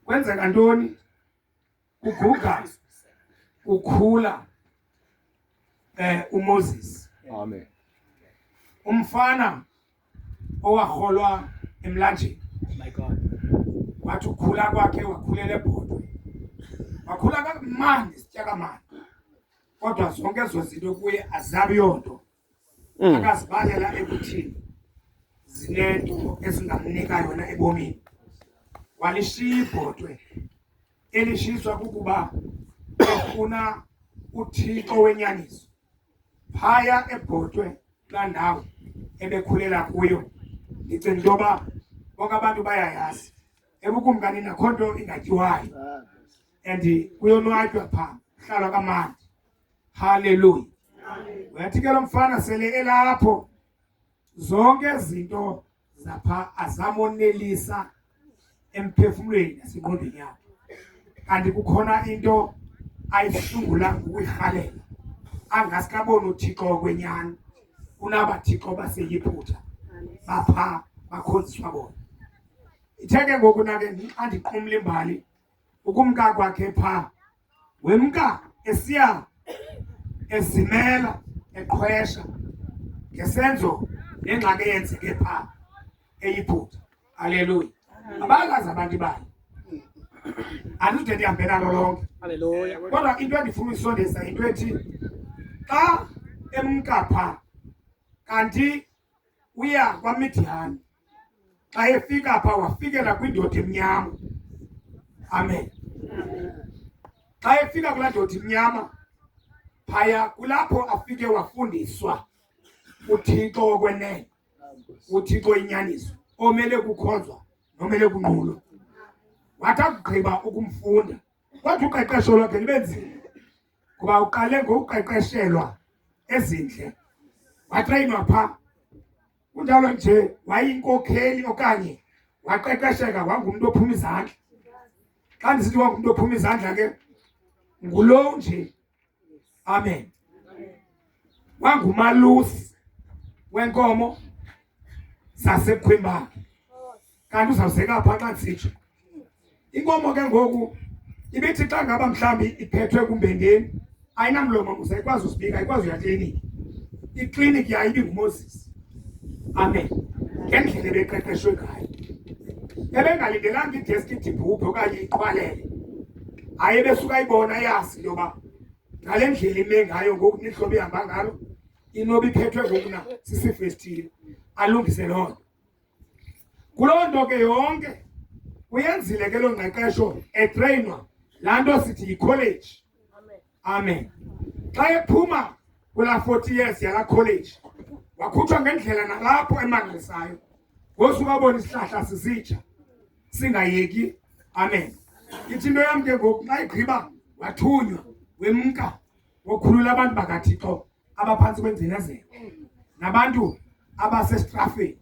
kwenzeka ntoni? Kuguga ukhula uMoses. Amen. Umfana owaholwa emlanjeni. My God. Wathi ukhula kwakhe wakhulela eBhodwe. Wakhula kamandi sityakamandi. Kodwa zonke ezo zinto kuye azabi yonto. Akazibalela ekuthini. Zinento ezingamnika yona ebomini. Walishiya iBhodwe. Elishiswa kukuba efuna uThixo wenyaniso. Phaya eBhodwe la ndawo ebekhulela kuyo. Ndicinga into yoba bonke abantu bayayazi. Ebukumkani nakhonto ingatyiwayo. And kuyonwatywa phaa, kuhlalwa kamandi. Hallelujah. Uyathi ke lo mfana sele elapho zonke izinto zapha azamonelisa emphefumulweni nasengqondweni yakhe. Kanti kukhona into ayihlungula ngokuyirhalela. Angasikabona uThixo kwenyani. Kunabathixo baseyiphutha. Bapha bakhonziswa bona. Itheke ngoku nake andiqhumla imbali ukumka kwakhe phaa. Wemka esiya ezimela eqhwesha ngesenzo nengxaki eyenzeke phaa eyiphutha. Haleluya. Abakazi abantu bayo. Andide ndihambe nalo lonke. Hallelujah. Kodwa into endifuna uyisondeza into ethi xa emka phaa kanti uya kwaMidiyani. Xa efika phaa wafikela kwindoda emnyama. Amen. Xa efika kulaa ndoda emnyama phaya kulapho afike wafundiswa uThixo wokwenene. uThixo inyaniso omele kukhonzwa nomele kunqulwa. Wathi akugqiba ukumfunda kwathi uqeqesho lwakhe libe nzima kuba uqale ngokuqeqeshelwa ezindle. Watreyinwa phaa. Kunjalo nje wayinkokheli okanye waqeqesheka wangumntu ophuma izandla. Xa ndisithi wangumntu ophuma izandla ke ngulo nje. Amen. Wangumalusi wenkomo zasekhwembani. Kanti uzawuseka phaa xa ndisitsho. Inkomo ke ngoku ibithi xa ngaba mhlawumbi iphethwe kumbendeni ayinamlomo usayikwazi usibika ayikwazi uya kliniki. Ikliniki yayo ibinguMoses. Amen. Ngendlela ebeqeqeshwe ngayo. Ebengalindelanga ideski idibhubhe okanye iqhwalele. Hayi besuka ibona yazi into yoba ngale ndlela ime ngayo ngoku nihlobo ihamba ngalo inoba iphethwe ngokuna sisifestile alungise loo nto. Kuloo nto ke yonke uyenzile ke loo ngqeqesho etreyinwa laa nto sithi yi-college. Amen. Xa ephuma kulaa 40 years yalaa college wakhutshwa ngendlela nalapho emangalisayo. Ngosuka abona isihlahla sisitsha singayeki. Amen. Ithi into yam ke ngoku xa igqiba wathunywa wemka wokhulula abantu bakaThixo abaphantsi kwengcinezelo nabantu abasestrafeni.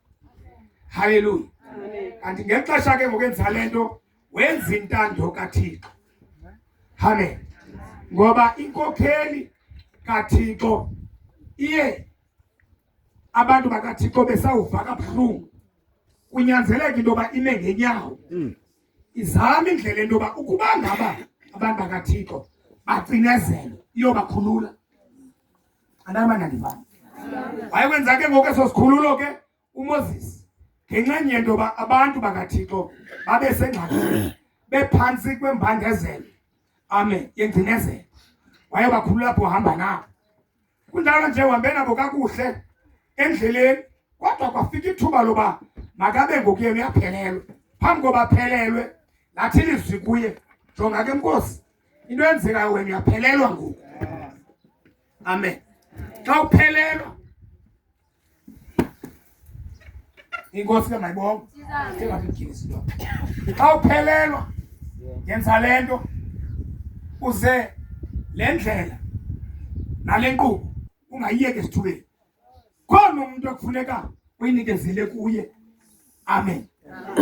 Hallelujah. Kanti ngexesha ke ngokwenza le nto wenza intando kaThixo. Amen. Ngoba inkokheli kaThixo iye abantu bakaThixo besawuva kabuhlungu. Kunyanzeleka into yoba ime ngenyawo. Izama indlela into yoba ukuba ngaba abantu bakaThixo bacinezelo iyobakhulula. Andamana ndivana. Wayekwenza ke ngoku eso sikhululo ke uMoses ngenxa yento yoba abantu bakaThixo babe sengxakini bephantsi kwembandezelo. Amen. Yengcinezelo. Wayebakhulula apho uhamba nabo. Kunjalo nje uhambe nabo kakuhle endleleni kodwa kwafika ithuba loba makabe ngoku yena uyaphelelwa. Phambi koba aphelelwe lathi ilizwi kuye jonga ke Nkosi into enzekayo wena uyaphelelwa ngoku. Amen. Xa uphelelwa inkosi ke mayibonge singathithisi into. Xa uphelelwa yenza le nto uze le ndlela nale nkqubo ungayiyeki esithubeni. Khona umuntu okufuneka uyinikezile kuye. Amen.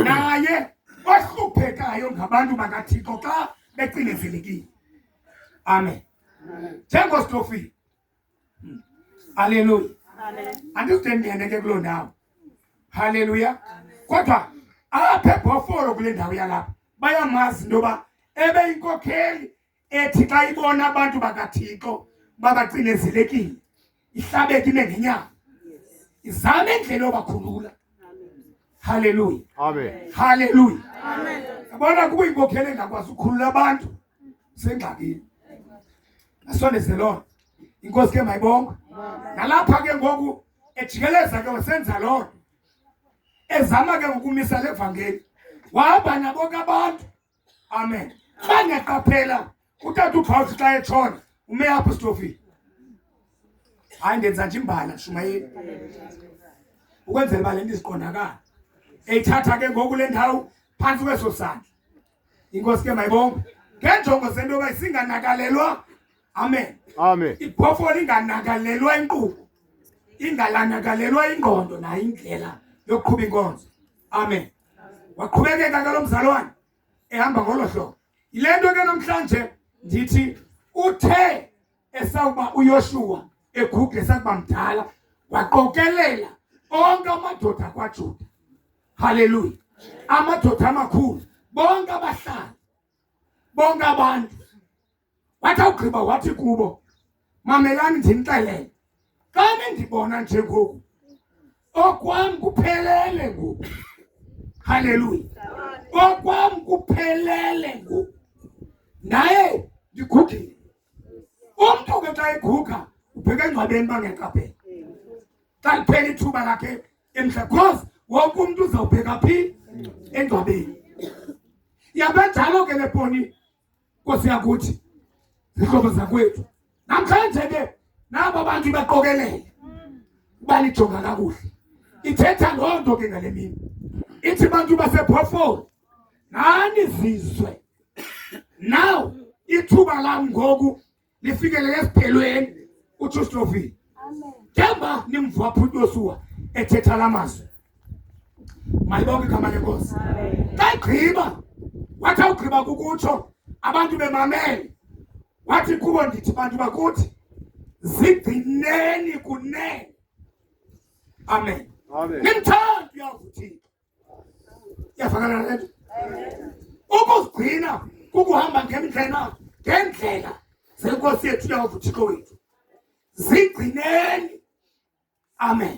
Naye ohluphekayo ngabantu bakaThixo xa becinezelekile. Amen. Njengostofile. Hallelujah. Andikude ndingene ke kuloo ndawo. Hallelujah. Kodwa apha eBhofolo kule ndawo yalapha bayamazi intoba ebe inkokheli ethi xa ibona abantu bakaThixo babacinezelekile ihlabeke ime ngenyama izame indlela yobakhulula. Haleluya, Amen. haleluya, amen. Yabona kuba inkokheli engakwazi ukukhulula abantu sengxakini. Asondeze lona inkosi ke mayibonga. Nalapha ke ngoku ejikeleza ke wasenza lona ezama ke ukumisa levangeli wahamba nabo kabantu. Amen. Bangaqaphela utata uPaul xa etshona ume apho stofini. Hayi ndenza nje imbala Shumayeli ukwenzela uba le nto iziqondakala eyithatha ke ngoku le ndawo phantsi kweso sandla. Inkosi ke mayibonga ngenjongo sento yoba isinganakalelwa. Amen, Amen. iBhofolo inganakalelwa inkqubo, ingalanakalelwa ingqondo nayo indlela yokuqhuba inkonzo. Amen. Waqhubekeka ke lo mzalwane ehamba ngolo hlobo. Yile nto ke namhlanje ndithi uthe esawuba uYoshua eguge sakuba mdala waqokelela onke amadoda akwaJuda. Haleluya. Amadoda amakhulu bonke abahlali bonke abantu wathi awugqiba wathi kubo mamelani ndinixelele xa nindibona njengoku okwam kuphelele ngoku. Haleluya. Okwam kuphelele ngoku naye ndigugile. Umntu ke xa eguga ubheka engcwabeni bangaqaphela xa liphela ithuba lakhe emhlabeni because wonke umntu uzawubheka phi engcwabeni. Yabenjalo ke leponi Nkosi yakuthi zihlobo zakwethu namhlanje ke nabo abantu baqokelele banijonga kakuhle. Ithetha loo nto ke ngale mini ithi bantu baseBhofolo nani zizwe now ithuba lam ngoku lifikele esiphelweni utsho uStrofile. Njengoba nimva phuti Yosuwa ethetha la mazwi mayibonke igama lenkosi. Xa igqiba wathi awugqiba kukutsho abantu bemamele wathi kubo ndithi bantu bakuthi zigcineni kunene. Amen, Amen. nimthanda uyavuthika. Iyavakala le nto. Ukuzigcina kukuhamba ngendlela zenkosi yethu uyavuthiko wethu. Zigcineni. Amen.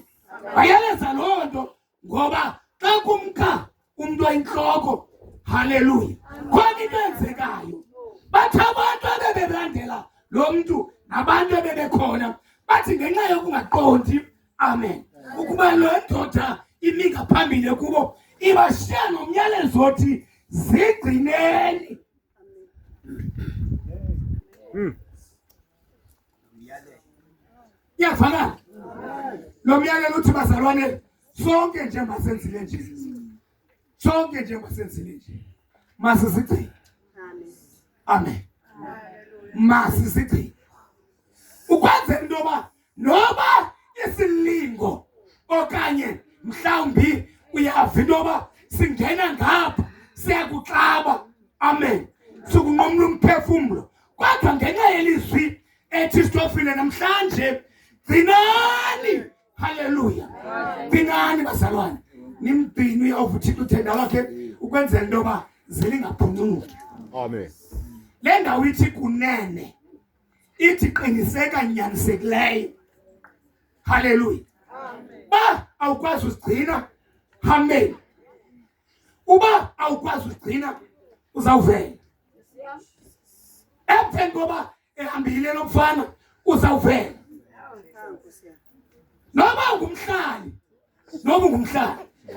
Bayaleza loo nto ngoba xa kumka umntu oyintloko. Haleluya. Khona into enzekayo bathi abantu abebelandela lo mntu nabantu abebekhona bathi ngenxa yokungaqondi. Amen. Ukuba lo ndoda imi ngaphambili kubo ibashiya nomyalezo othi zigcineni. Iyavakala lo myalelo uthi bazalwane sonke njengoba senzile nje sonke njengoba senzile nje masizigcine. Amen. Masizigcine ukwenzela into yoba noba isilingo okanye mhlawumbi uyava into yoba singena ngapha siyakuxaba. Amen. Sikunqumla umphefumlo kodwa ngenxa yelizwi ethi Stofile namhlanje gcinani. Haleluya. Gcinani bazalwane nimbhini uyavuthika uthenda wakhe ukwenzela into yoba zilingaphunyuki. Amen. Le ndawo ithi kunene ithi qiniseka nyanisekileyo. Haleluya. Ba awukwazi usigcina. Amen. Uba awukwazi usigcina uzawuvela emveni koba ehambile lo mfana uzawuvela. Noba ungumhlali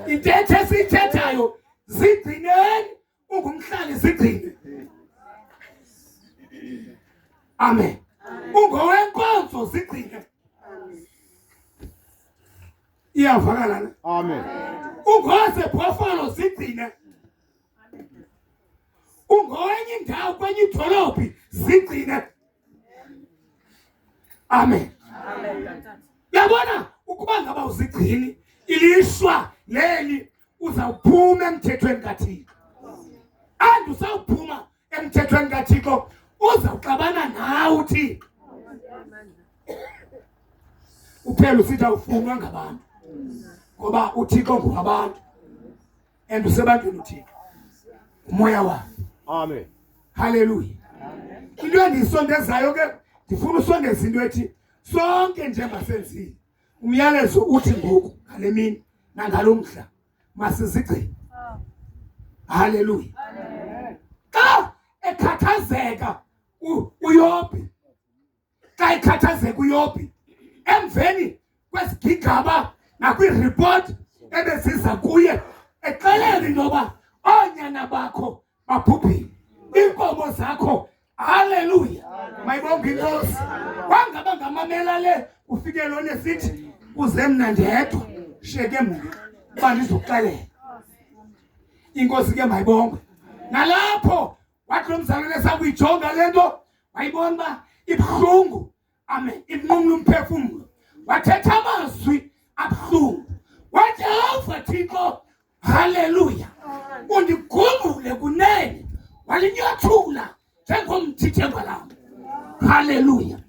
intetho esiyithethayo zigcineni. Ungumhlali zigcine. Amen. Ungowenkonzo zigcine. Iyavakala na? Amen. UngowaseBhofolo zigcine. Ungowenye indawo kwenye idolophi zigcine. Amen. Yabona ukuba ngaba uzigcini ilishwa leli uzawuphuma emthethweni kaThixo. And usawuphuma emthethweni kaThixo uzawuxabana nawe uThixo. Uphela usithi awufunwa ngabantu ngoba uThixo ngowabantu. and usebantwini uThixo umoya wakhe. Amen. Hallelujah. Into endisondezayo ke ndifuna usondeza into ethi sonke njengasenzile umyalezo uthi ngoku ngale mini nangalomhla masizigcine. Hallelujah. Xa ekhathazeka uYobi, xa ekhathazeka uYobi emveni kwesigigaba nakwireport ebeziza kuye exelela intoba oonyana bakho babhubhile, iinkomo zakho. Hallelujah. Mayibonge inkosi. Wangaba ngamamela le ufike lona sithi uze mna ndedwa shiyeke mna uba ndizokuxelela. Inkosi ke mayibonge. Nalapho wathi lo mzalwane sakuyijonga le nto wayibona uba ibuhlungu. Amen. Ibunqumla umphefumlo. Wathetha amazwi abuhlungu. Wathi awuva Thixo. Hallelujah. Undigungule kunene. Walinyathula njengomthithe ngalawo. Hallelujah.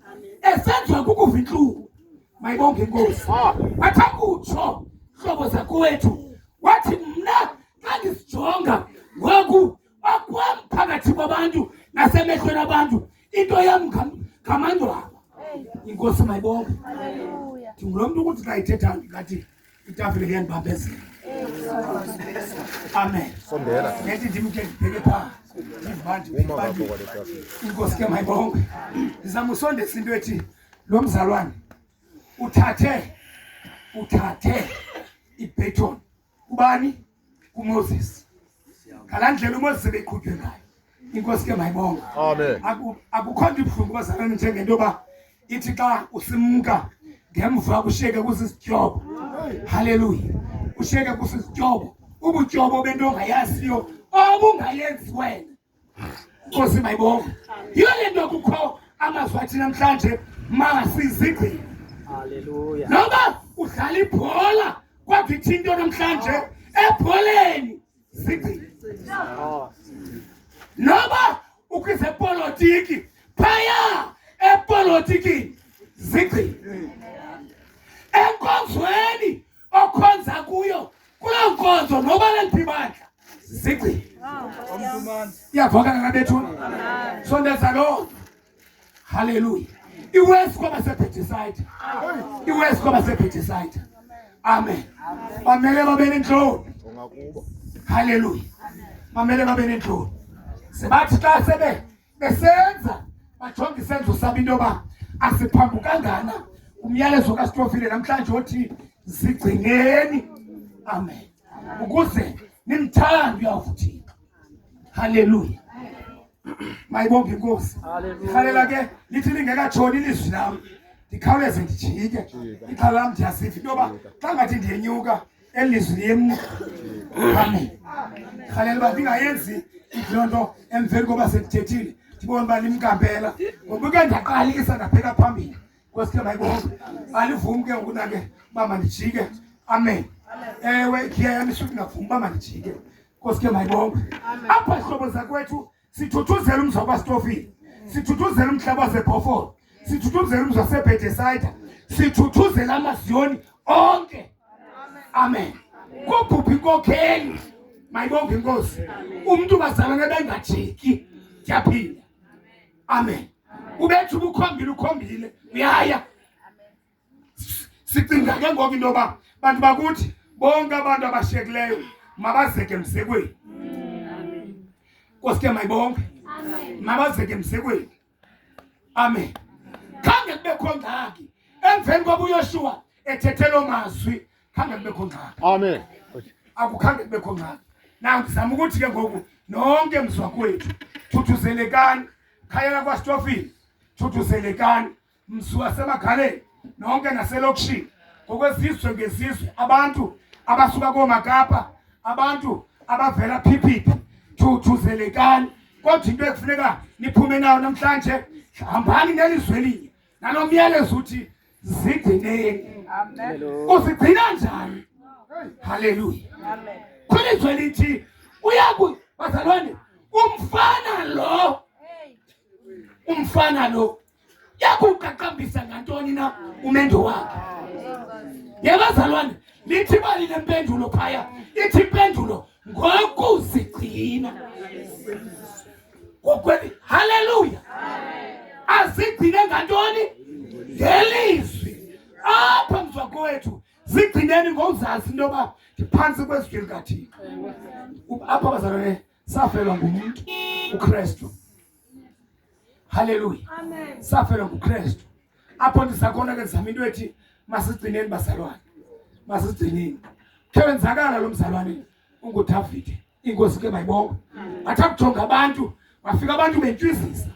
Esenziwa kukuva intlungu. Mayibonge inkosi. Wathi akutsho hlobo zakuwethu. Wathi mna xa ndisijonga ngoku okwam phakathi kwabantu nasemehlweni abantu into yam ngamandwaba. Inkosi mayibonge. Ndingulo mntu ukuthi xa ithethayo ngathi itafile liyandibambezela. Amen. Sondela. Nethi ndimke ndibheke phaa. Inkosi ke mayibonge. Ndizama usondeza into ethi lo mzalwane uthathe ibeton kubani? kuMoses. Ngala ndlela uMoses ebeqhutywe ngayo. Inkosi ke mayibonge. Amen. Akukho nto ibuhlungu bazalwane njengento yoba ithi xa usimka ngemva kushiyeke kusisityobo. Hallelujah. Ushiyeke kusisityobo. Ubutyobo bento ongayaziyo obungayenzi wena. Inkosi mayibonge. Yiyo le nto kukho amazwi athi namhlanje masizigcine. Hallelujah. Noba udlala ibhola kodwa ithi into namhlanje ebholeni zigcine. Noba ukwizepolitiki phaya epolitikini zigcine. Enkonzweni okhonza kuyo kuloo nkonzo noba leliphi ibandla zigcine. Iyavakala ngabethuna. Sondeza lo. Hallelujah. Iwesi kwabasebhethesayida. Iwesi kwabasebhethesayida. Amen. Bamele babe nenhloni. Hallelujah. Bamele babe nenhloni. Sebathi xa sebe besenza bajonga isenzo sabo into yoba asiphambukangana umyalezo kaSitofile namhlanje othi zigcineni. Amen. Ukuze nimthande uyavuthika. Hallelujah. Mayibonge inkosi. Ikhalela ke lithi lingekatshoni ilizwi lami ndikhawuleze ndijike. Ixhala lam ndiyasiva into yoba xa ngathi ndiyenyuka elizwi liyemka. Amen. Ikhalela uba ndingayenzi loo nto emveni koba sendithethile ndibone uba limkampela ngoba ke ndiyaqalisa ndabheka phambili. Nkosi ke mayibonge. Alivumi ke ngoku nake uba mandijike. Amen. Ewe ikhiya yami isuke ingavumi uba mandijike. Nkosi ke mayibonge. Apha hlobo zakwethu sithuthuzela umzwa kaSitofile. Sithuthuzela umhlaba waseBhofolo. Sithuthuzela umzwa waseBethesayida. Sithuthuzela amaziyoni onke. Amen. Kubhubha inkokheli. Mayibonge inkosi. Umuntu bazalwane bengajiki. Ndiyaphila. Amen. Ubethu ukhombile uyaya. Sicinga ke ngoku into yoba bantu bakuthi bonke abantu abashiyekileyo mabazeke emsekweni. Nkosi ke mayibonge. Mabazeke emsekweni. Amen. Khange kubekho ngxaki emveni koba uYoshua ethethe lo mazwi. Khange kubekho ngxaki. Amen. Akukhange kubekho ngxaki. Ndizama ukuthi ke ngoku nonke mzwa kwethu thuthuzelekani. Khayela kwaSitofile thuthuzelekani. Mzwa semagaleni nonke naselokishini ngokwezizwe ngezizwe abantu abasuka koMakapa abantu abavela phiphithi thuthuzelekani. Kodwa into ekufuneka niphume nayo namhlanje hambani nelizwe elinye nalo myalezo uthi zigcineni. Amen. Uzigcina njani? Hallelujah. Amen. Kwilizwe lithi bazalwane umfana lo yakuqaqambisa ngantoni na umendo wakhe. Yebazalwane lithi bali lempendulo phaya. Ithi impendulo ngokuzigcina. Ngokweli, haleluya. Azigcine ngantoni? Ngelizwi. Apha mzwakwethu zigcineni ngozazi into yoba ndiphantsi kwezwi likaThixo. Apha bazalwane safelwa ngumuntu uKristu. Haleluya. Safelwa nguKristu. Apho ndisakhona ke ndizama into ethi masigcineni bazalwane. Masigcineni. Kwenzakala lo mzalwane unguDavide. Inkosi ke bayibonga. Athakujonga abantu, wafika abantu bentwizisa.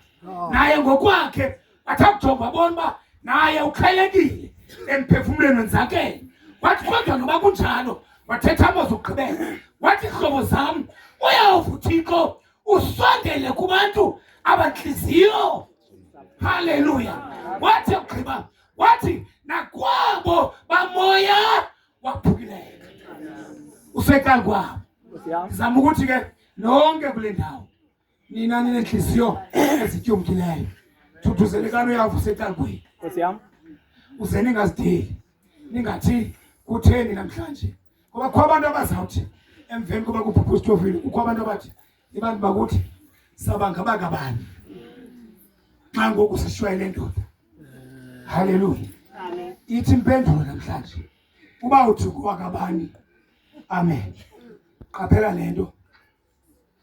Naye ngokwakhe athakujonga babona ba naye ukhelekile emphefumulweni wenzakele. Wathi kodwa noba kunjalo wathetha amazwi okugqibela. Wathi hlobo zam uyawuva uThixo usondele kubantu abanhliziyo. Haleluya. Wathi ugqiba wathi nakwabo bamoya waphukileyo. Usekali kwabo. Ngizama ukuthi ke nonke kule ndawo nina ninenhliziyo ezityumkileyo. Thuthuzelekani uyavu usekali kwenu. Nkosi yami. Uze ningazideli. Ningathi kutheni namhlanje. Ngoba kho abantu abazawuthi emveni kuba kubhubhuza isitofile kukho abantu abathi ibantu bakuthi sabanga bakabani. Xa ngoku sishwele ndoda. Haleluya. Amen. Ithi impendulo namhlanje. Uba uthi kwakabani. Amen. Qaphela lento.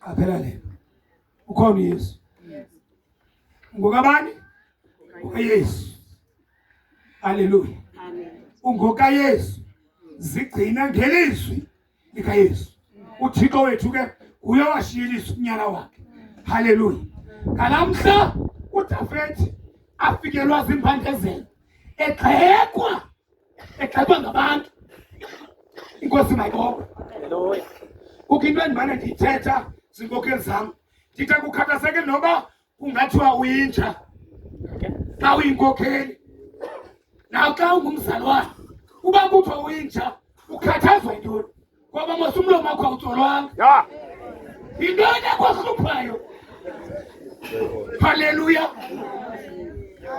Qaphela lento. Ukhona uYesu. Yes. Ngokabani? UYesu. Haleluya. Amen. UngokaYesu. Zigcina ngelizwi likaYesu. uThixo wethu ke uyawashiyisa unyana wakhe. Haleluya. Ngalamhla uDavide afikelwa zimphandezelo. Egxekwa ngabantu. Inkosi mayibonge. Haleluya. Ukinto endibane ndiyithetha zinkokheli zam. Ndithi kukhathazeke noba kungathiwa uyinja. Xa uyinkokheli. Naxa ungumzalwane. Uba kuthiwa uyinja ukhathazwa yintoni? Ngoba mos umlomo wakho awutsolwanga. Ya. Yintoni ekwahluphayo? Haleluya.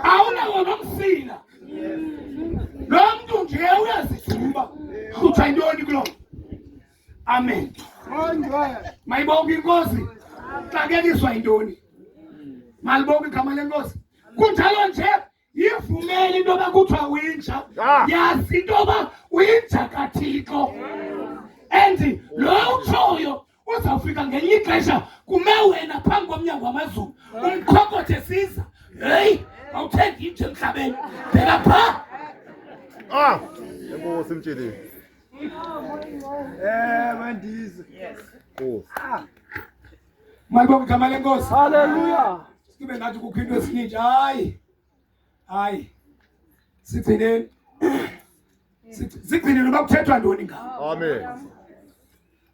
Awunawo nomsila. Lo mntu nje uyazijuba. Hlutha yintoni kulo? Amen. Mayibonge inkosi. Xakekiswa yintoni? Malibonge igama lenkosi. Kunjalo nje yivumele into yoba kuthiwa uyinja. Yazi into yoba uyinja kaThixo. And lo utshoyo uzawufika ngelinye ixesha kume wena phambi komnyango wamazulu. Umkhokothe siza. Hey, awuthengi inje emhlabeni. Bheka pha. Enkosi mtsheli. Mandizi. Yes. Nkosi. Malibonge igama lenkosi. Haleluya. Sibe ngathi kukho into esininji. Hayi. Sigcineni. Sigcine noba kuthethwa ntoni ngawo. Amen.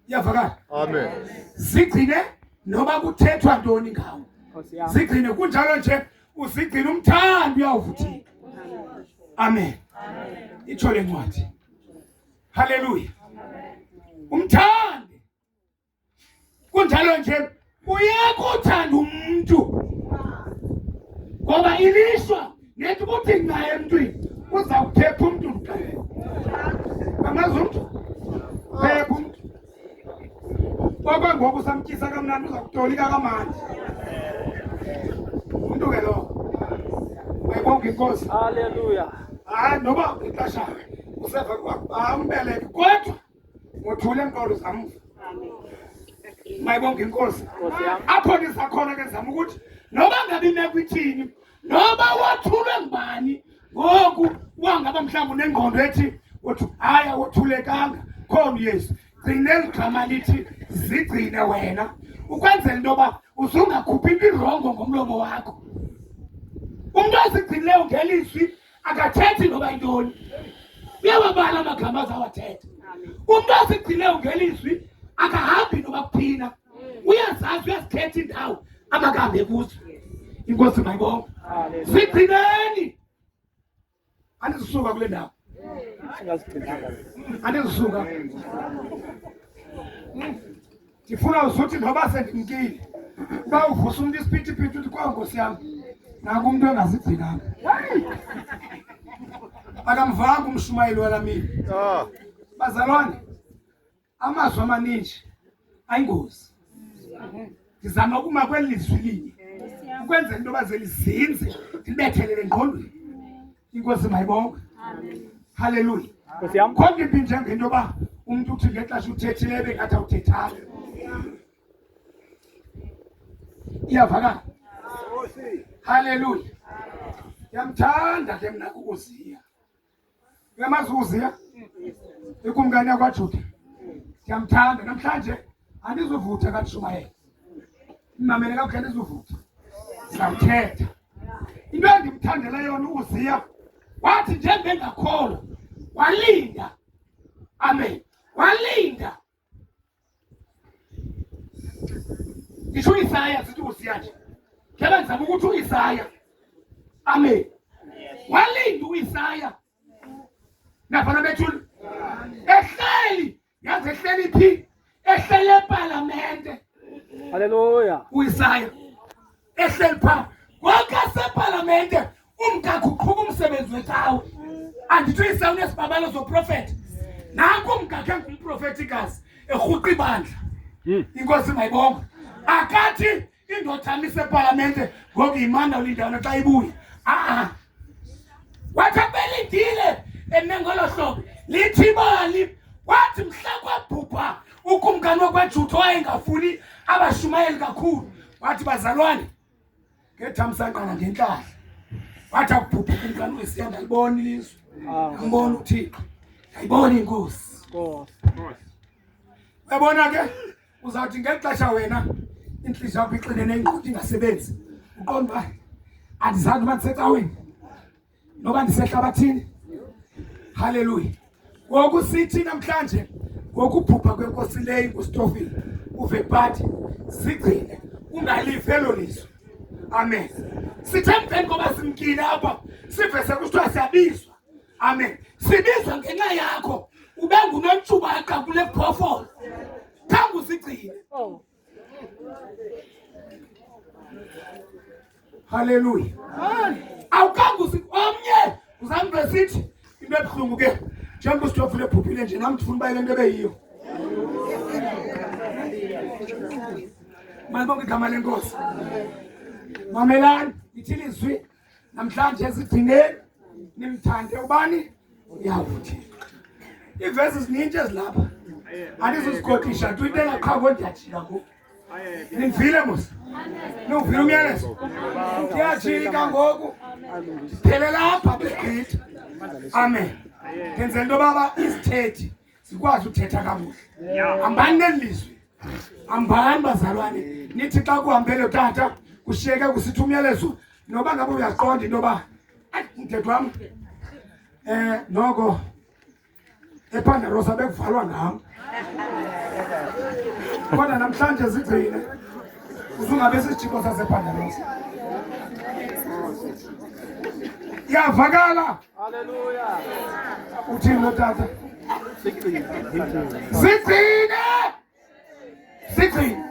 Iyavakala. Amen. Sigcine noba kuthethwa ntoni ngawo. Sigcine kunjalo nje usigcine umthandi uyawuvuthika. Amen. Itsho le ncwadi. Haleluya. Umthandi. Kunjalo nje uyakuthanda umuntu. Ngoba ilishwa nethi ukuthi naye emntwini uzawuphepha umuntu uqele. Amazi umuntu. Phepha umuntu. Ngoba ngoku samtyisa kamnandi uzakutolika kamandi. Umuntu ke lo. Mayibonge inkosi. Haleluya. Noba ixesha useva umbeleke kodwa ngothule enkolo zam. Mayibonge inkosi. Apho ndisakhona ke zama ukuthi noba ngabe imeko ithini noba wathulwe ngubani ngoku wangaba mhlawumbe unengqondo ethi uthi hayi awothulekanga khona uYesu. Gcina eligama lithi zigcine wena ukwenzela into yoba uzungakhuphi into irongo ngomlomo wakho. Umuntu ozigcinileyo ngelizwi akathethi noba yintoni. Uyawabala amagama azawathetha. Umuntu ozigcinileyo ngelizwi akahambi noba kuphina. Uyazazi uyazikhetha indawo amagama kuzo. Inkosi mayibonge. Zigcineni. Andizisuka kule ndawo. Andizisuka. Ndifuna uzuthi noba sendimkile. Uba uvusa umuntu isiphithiphithi uthi kwa nkosi yam. Naku umuntu engazigcinanga. Akamvanga umshumayeli walamini. Bazalwane. Amazwi amaninji ayingozi. Ngizama ukuma kwelizwi linye ukwenza into bazelizinze libethelele engqondweni. Inkosi mayibonke. Hallelujah. Nkosi yami. Konke impinje ngento ba umuntu uthi ngexesha uthethile bengathi awuthethanga. Iyavakala. Hallelujah. Ngiyamthanda ke mina ukuziya. Uyamazi uziya? Ikumngane yakwaJuda. Ngiyamthanda namhlanje andizuvutha kaShumayela. Imamele kakuhle andizuvutha. Sizawuthetha. Into endimthandela yona uziya wathi njengengakholwa walinda. Amen. Walinda. Isho Isaya sithi uziya nje. Ngeke ngizama ukuthi uIsaya. Amen. Walinda uIsaya. Nafana bethula. Ehleli, yazi ehleli phi? Ehleli eParliament. Hallelujah. uIsaya. Ehleli pha. Wonke seParliament umkakho uqhuba umsebenzi wethawe. Andithi uIsaya unesibabalo zoprofeti. Nanku umkakhe ngumprofetikazi ehuqa ibandla. Inkosi mayibonke. Akathi indoda liseParliament ngoku imanda ulindana xa ibuya. Wathi abelindile emengolo hlobo lithi bali wathi mhla kwabhubha ukumkani wakwaJuda wayengafuni abaShumayeli kakhulu. Wathi bazalwane ngethamsanqana ngenhlahla. Wathi abhubha ukumkani uSiya ndalibona ilizwe. Ngibona uThixo. Ayibona inkosi. Uyabona ke uzawuthi ngexesha wena inhliziyo yakho ixinene ingqondo ingasebenzi. Uqonda ba andizange basecaweni noba ndisehlabathini. Hallelujah. Ngokusithi namhlanje ngokubhubha kwenkosi leyo uStofile uVebhadi sigcine ungalivelo lizwe. Amen. Sithembe ngoba simkile apha sivese kusithiwa siyabizwa. Amen. Sibizwa ngenxa yakho ube nguNontshubaqa kule phofolo. Thangu sigcine. Hallelujah. Awukangu omnye uzambe sithi into ebhlungu ke njengoba uStofile ebhubhile nje nami ndifuna bayile into ebeyiyo. Malibonke igama lenkosi. Mamelani ithi lizwi namhlanje ezigcineni nimthande ubani uyavuthi. Ivesi ziningi ezilapha. Andizosigodisha nto into engaqhabo ndiyajika ngoku. Nivile mos. Novile umyalezo. Ndiyajika ngoku. Phelela apha begqithi. Amen. Ngenzela into baba isithethi sikwazi uthetha kakuhle. Hambani nelizwi. Hambani bazalwane. Nithi xa kuhambele tata kushiyeke kusithi umyalezo noba ngabe uyaqonda into ba mthetho wami noko ePandarosa bekuvalwa ngam. Kodwa namhlanje zigcine uzungabe sisijiko sasePandarosa. Iyavakala. Hallelujah. Uthini tata? Sigcine. Sigcine.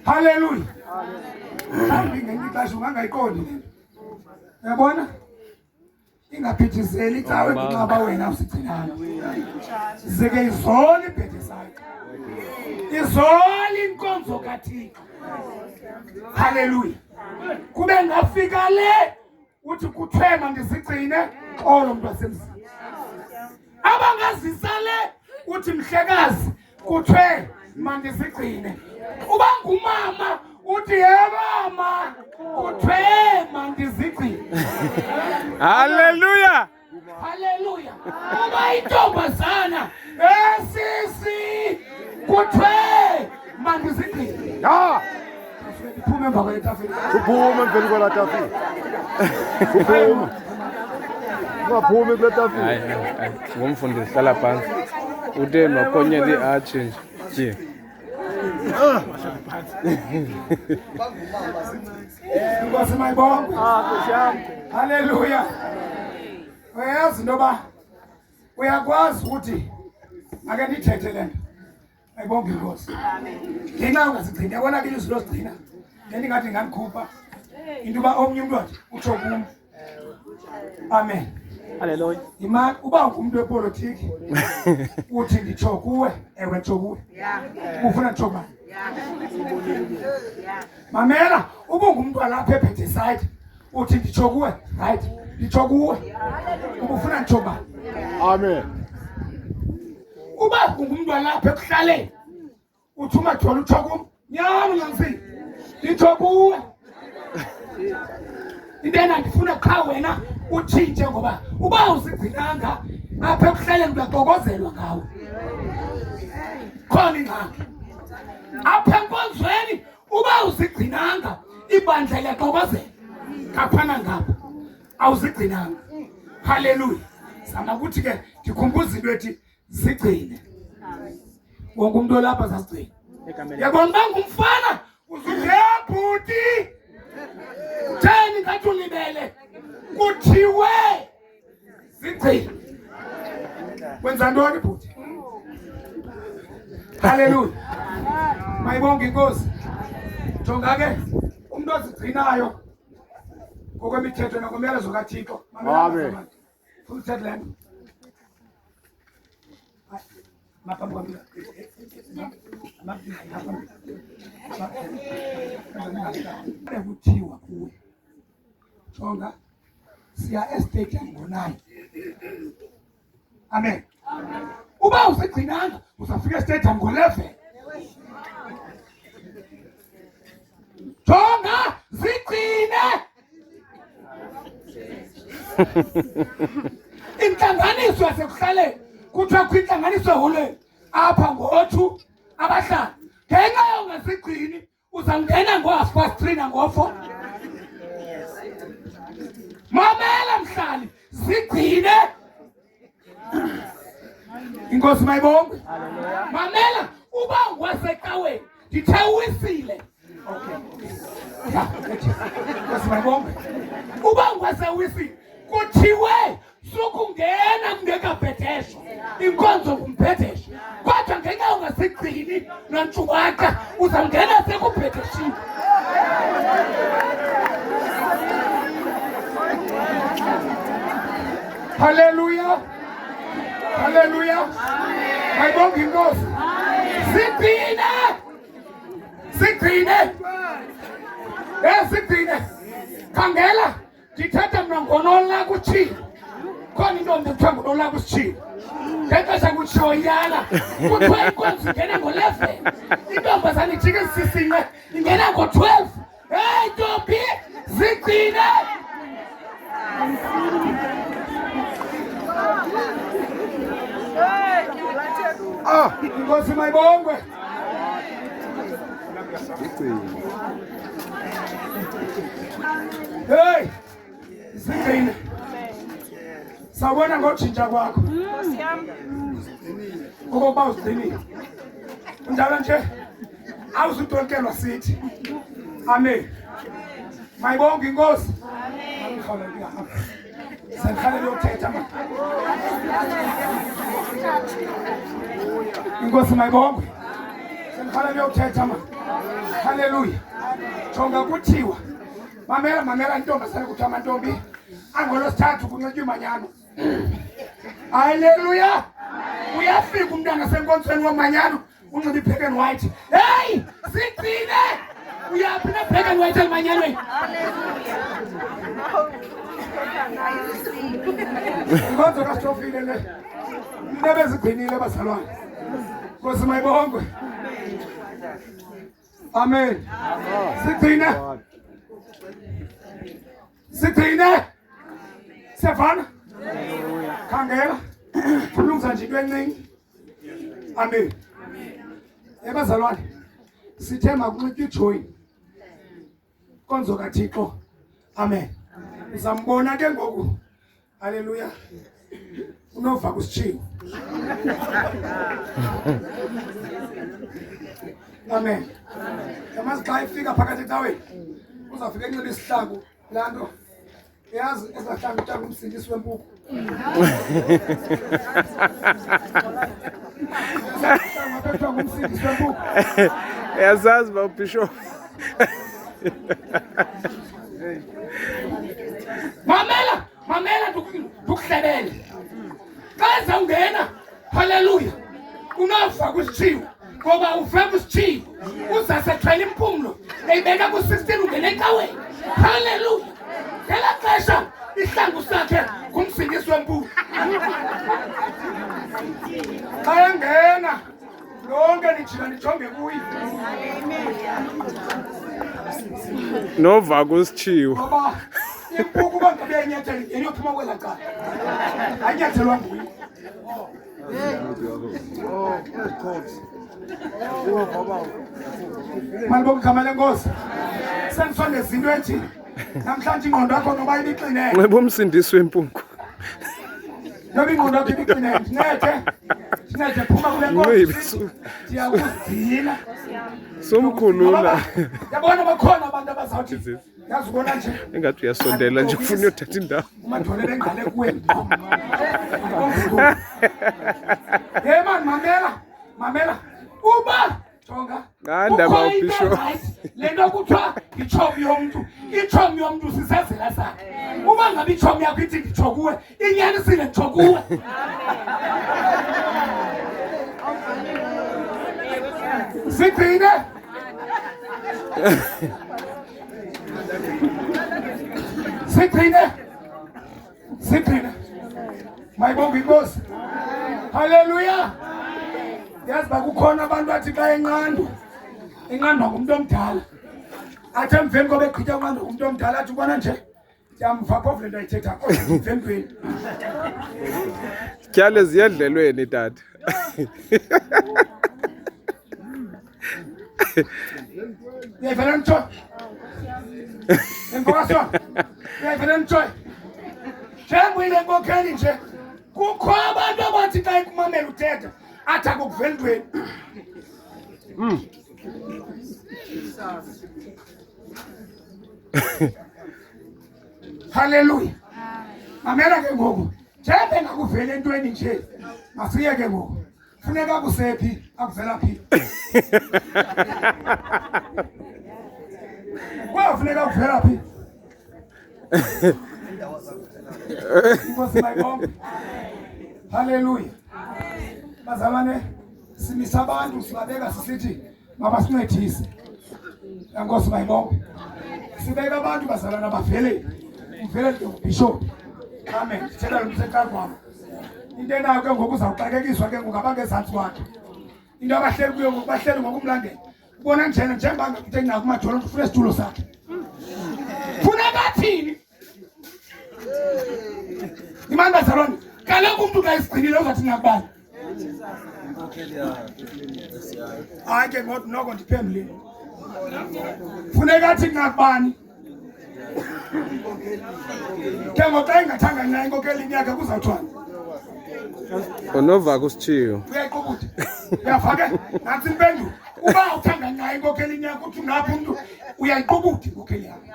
Hallelujah. Mhlawumbi ngenye ixesha ungangayiqondi le nto. Uyabona? Ingaphithizeli cawe kunxaba wena usigcinana. Zike izole ibhethe sakhe. Izole inkonzo kaThixo. Hallelujah. Kube ngafika le uthi kuthwema ndizigcine xolo mntu wasemzini. Abangazisa le uthi mhlekazi kuthwe mandizigcine. Uba ngumama uthi mama kuthwe mandizigcine. Hallelujah. Hallelujah. Uba intombazana esisi kuthwe mandizigcine. Ja. Iphume emva kwetafile. Uphume emveni kwela tafile. Uphume. Ungaphume kule tafile. Hayi, ngumfundisi hlala phansi. Uthe nokonye li-arch nje. Inkosi mayibonke. Nkosi yami. Hallelujah. Uyazi ndoba uyakwazi ukuthi ake ndithethe le nto. Ayibonke inkosi. Ngenxa ungazigcina yabona ke ilizwi losigcina. Ndingathi ngandikhupha into ba omnye umntu wathi utsho kum. Amen. Hallelujah. Imani uba ungumntu wepolitiki uthi nditsho kuwe, ewe nditsho kuwe. Ufuna nditsho bani? Mamela, uba ungumntu walapha ephethe side uthi nditsho kuwe, right? Nditsho kuwe. Ufuna nditsho bani? Amen. Uba ungumntu walapha ekuhlaleni uthi umajola utsho kum, nyani nansi nditsho kuwe. Into endandifuna qha wena utshintshe ngoba uba uzigcinanga apha ekuhlaleni uyaxokozelwa ngawe. Khona ingxaki apha enkonzweni, uba uzigcinanga ibandla liyaxokozela ngaphana ngapha, awuzigcinanga. Haleluya. Zama ukuthi ke ndikhumbuze into ethi zigcine. Wonke umuntu olapha zasigcina. Yabona uba ngumfana uzudebhuti theni ngathi ulibele kuthiwe zigcine. Wenza ntoni bhuti? Haleluya. Mayibonge inkosi. Jonga ke umuntu ozigcinayo ngokwemithetho nakomyalezo kaThixo. Amen. Uthethe le nto. Maphambi kwami. Kuthiwa kuwe. Jonga siya estadium ngo-9. Amen. Uba uzigcinanga uzafika estadium ngo-11. Jonga zigcine. Intlanganiso yasekuhlaleni kuthiwa kwintlanganiso eholweni apha ngo-2 abahlali. Ngenxa yongasigcini uzangena ngo-3:30 nango-4. Mamela mhlali, zigcine. Inkosi mayibonge. Mamela, uba ngwasecaweni ndithe uwisile. Okay. Ya, inkosi mayibonge. Uba ngwasewisile kuthiwe sukungena kungekabheteshwa inkonzo kumbhetesha, kodwa ngenxa ungasigcini nontshuwaqa uzangena sekubheteshiwe. Haleluya. Haleluya. Mayibonge inkosi. Sigcine. Sigcine. Sigcine. Khangela, ndithetha mna ngoNola kuTshilo. Khona intombi ekuthiwa nguNola kuTshilo. Ngexesha kutshiwo iyala kuthiwa inkonzo ingena ngo-11. Intombazana ijike isisinye ingena ngo-12. Heyi ntombi, zigcine. Inkosi mayibongwe. Hey, zigcine. Sawubona ngotshintsha kwakho. Okokuba uzigcinile. Njalo nje awuzutolkelwa sithi. Amen. Mayibonge inkosi. Amen. Senkhale uyothetha manje. Inkosi mayibonge. Senkhale uyothetha manje. Haleluya. Jonga kuthiwa. Mamela intombazana kuthiwa amantombi angolosithathu kuncetywa imanyano. Haleluya. Uyafika umntana senkonzweni womanyano unxiba i-black and white. Hey, sigcine. Uyaphi na black and white emanyanweni? Inkonzo kaSitofile le. Into ebezigcinile bazalwane. Nkosi mayibongwe. Amen. Sigcine. Sigcine. Siyavana? Khangela. Kulungisa nje into encinci. Amen. Bazalwane, sithe makunxitywe ijoyi. Konzo kaThixo. Amen. Uzambona ke ngoku. Haleluya. Unova kusitshiwo. Amen. Yamazi xa ifika phakathi ecaweni uzafika enxiba isihlangu laa nto. Yazi ezahlangu utshanga umsindisi wempuku. Yazazi bawubhishop. Mamela ukuhlebela kaza ungena haleluya unafa kusithiyo ngoba ufeka kusithiyo uzasethwela impumulo eyibeka ku-16 ungena ecaweni haleluya ngela xesha isihlangu sakhe kumsindisi wempuphu xa engena lonke nijika nijonge kuye nova kusitshiwo ngoba impuku uba ngabe yanyathela yeniyophuma kwela cala anyathelwa nguye malibongigama lenkosi sendisondeza into ethi namhlanje ingqondo yakho noba ibixinene nxiba umsindisi wempunku noba ingqondo yakho ibixinene ndinede phuma kule nkosi ndiyakuzila sumkhulula yabona bakhona abantu abazawuthi yazibona nje engathi uyasondela nje ufuna uyothatha indawo umadole bengale kuwe hey man mamela uba jonga ngandaba ubishop lento kuthiwa ichomi yomntu sisazela sakhe uba ngabe ichomi yakho ithi ngitsho kuwe inyanisile ngitsho kuwe sigcine sigcine mayibonge inkosi haleluya yazi uba kukhona abantu athi xa enqandwa ngumntu omdala athi emveni koba eqhitya unqandwa ngumntu omdala athi ubona nje ndiyamva phofu le nto ayithetha emveni kwenu tyale ziyedlelweni tata uyayivela ntshoyi emvokasona uyayivela ntshoyi njenguyile nkokheli nje kukho abantu abathi xa ikumamela uthetha athi akukuveli ntweni haleluya mamela ke ngoku njebe ngakuveli entweni nje masiye ke ngoku funeka akusephi akuvela phi kwafuneka akuvela phi inkosi mayibonge haleluya bazalwane simisa abantu sibabeka sisithi mabasincedise enkosi mayibonge sibeka abantu bazalwana bavele uvele bishop amen sithetha lo mseqala kwabo into enayo ke ngoku uzawuxakekiswa ke ngoku abangezantsi wakhe into abahleli kuyo ngoku bahleli ngokumlandela ubona njena njengoba ngakuthe nakumajolo ufuna isitulo sakhe funeka athini imani bazalwane kaloku umntu xa isigcinile uzathi nakubani hayi ke ngoku noko ndiphendulile funeka athi nakubani ke ngoku xa ingathanga nxa inkokelini yakhe kuzawuthwani onova kusitshiwo uyayiqubutha uyafake nantsi impendulo uba uthanga nxa inkokelini yakho uthi ngapha umntu uyayiqubutha inkokheli yakho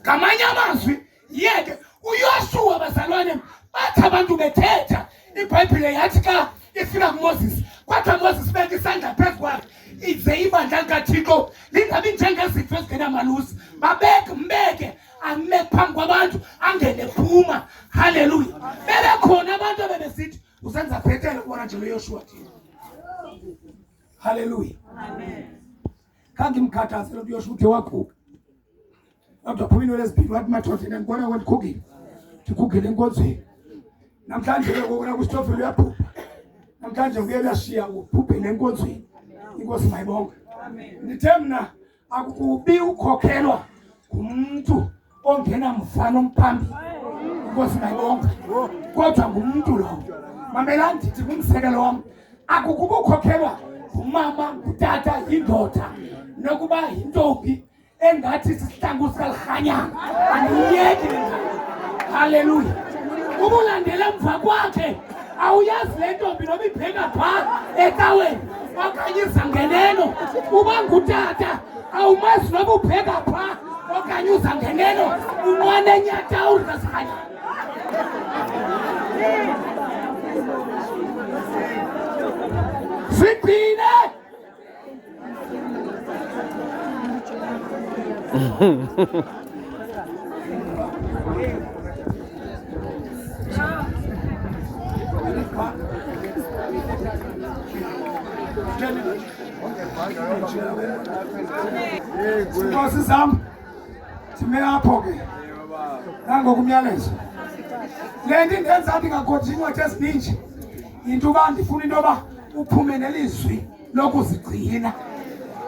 ngamanye amazwi yeke uYoshuwa bazalwane bathi abantu bethetha iBhayibhile yathi xa ifika kuMoses kwathiwa Moses beka isandla phezu kwakhe ize ibandla likaThixo lingabi njengezifo ezingenamalusi mbeke ame phambi kwabantu angene phuma haleluya bebekhona abantu abebesithi usenza bhetele kubona nje loYoshuwa thina haleluya amen kangimkhathaze lo Yoshua uthe waqhuba aphuma inwele ezibhini wathi mathothe ngibona wendikhukile ndikhukile enkonzweni namhlanje ke ngoku nakusitofile uyaphupha namhlanje uyashiya uphuphe enkonzweni inkosi mayibonge ndithe mna akukubi ukhokhelwa ngumuntu ongena mfana omphambili inkosi mayibonge kodwa ngumuntu lo mamela ndithi kumsekelo wam akukubi ukhokhelwa ngumama ngutata indoda nokuba yintombi engathi sisihlangu sikalirhanyana andiyeki haleluya ubulandela emva kwakhe awuyazi le ntombi noba ibheka phaa ecaweni okanye izangeneno uba ngutata awumazi noba ubheka phaa okanye uzangeneno unqwane enyatawuli kasirhanyana sigcine Inkosi zam sime apho ke nangoku umyalezo le nto indenza ndingakontinua ke ezininji yinto uba ndifuna into yoba uphume nelizwi lokuzigcina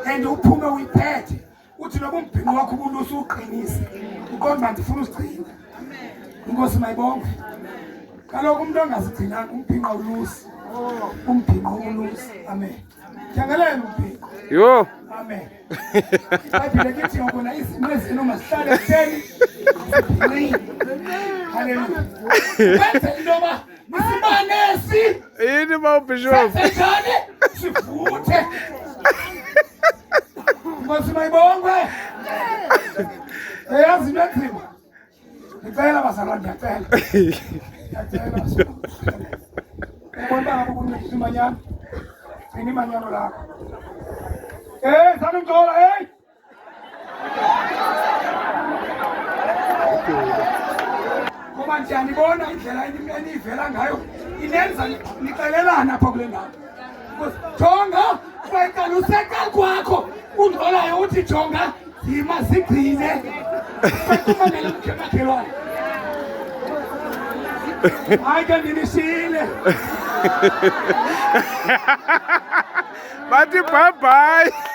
and uphume uyiphethe uthi noba umbhino wakho ubulusa uqinise uqonda uba ndifuna uzigcina. Inkosi mayibonge. Kaloku umuntu ongazigcinanga umbhinqa ulusi, umbhinqa ulusi. Amen. Kyangelele umbhinqa. Yo. Amen. iBhayibhile lithi ngokona izinto ezino masihlale kutheni zibhinqile. Haleluya. Wenze into yoba isibanesi Yini bawubishop? senjani sivuthe. Inkosi mayibonge. Eyazi into enzima. Ngicela bazalwane ndiyacela. Ubona ngapha kuncedisa imanyano. Gcina imanyano lakho. Sanumjola, Ngoba nje anibona indlela enivela ngayo inenza nixelelana apha kule ndawo. Jonga, wekala usekal kwakho undolayo uthi jonga yima zigcine. Kumamela makhelwane. Hayi ke ndinishile. Bathi bye bye.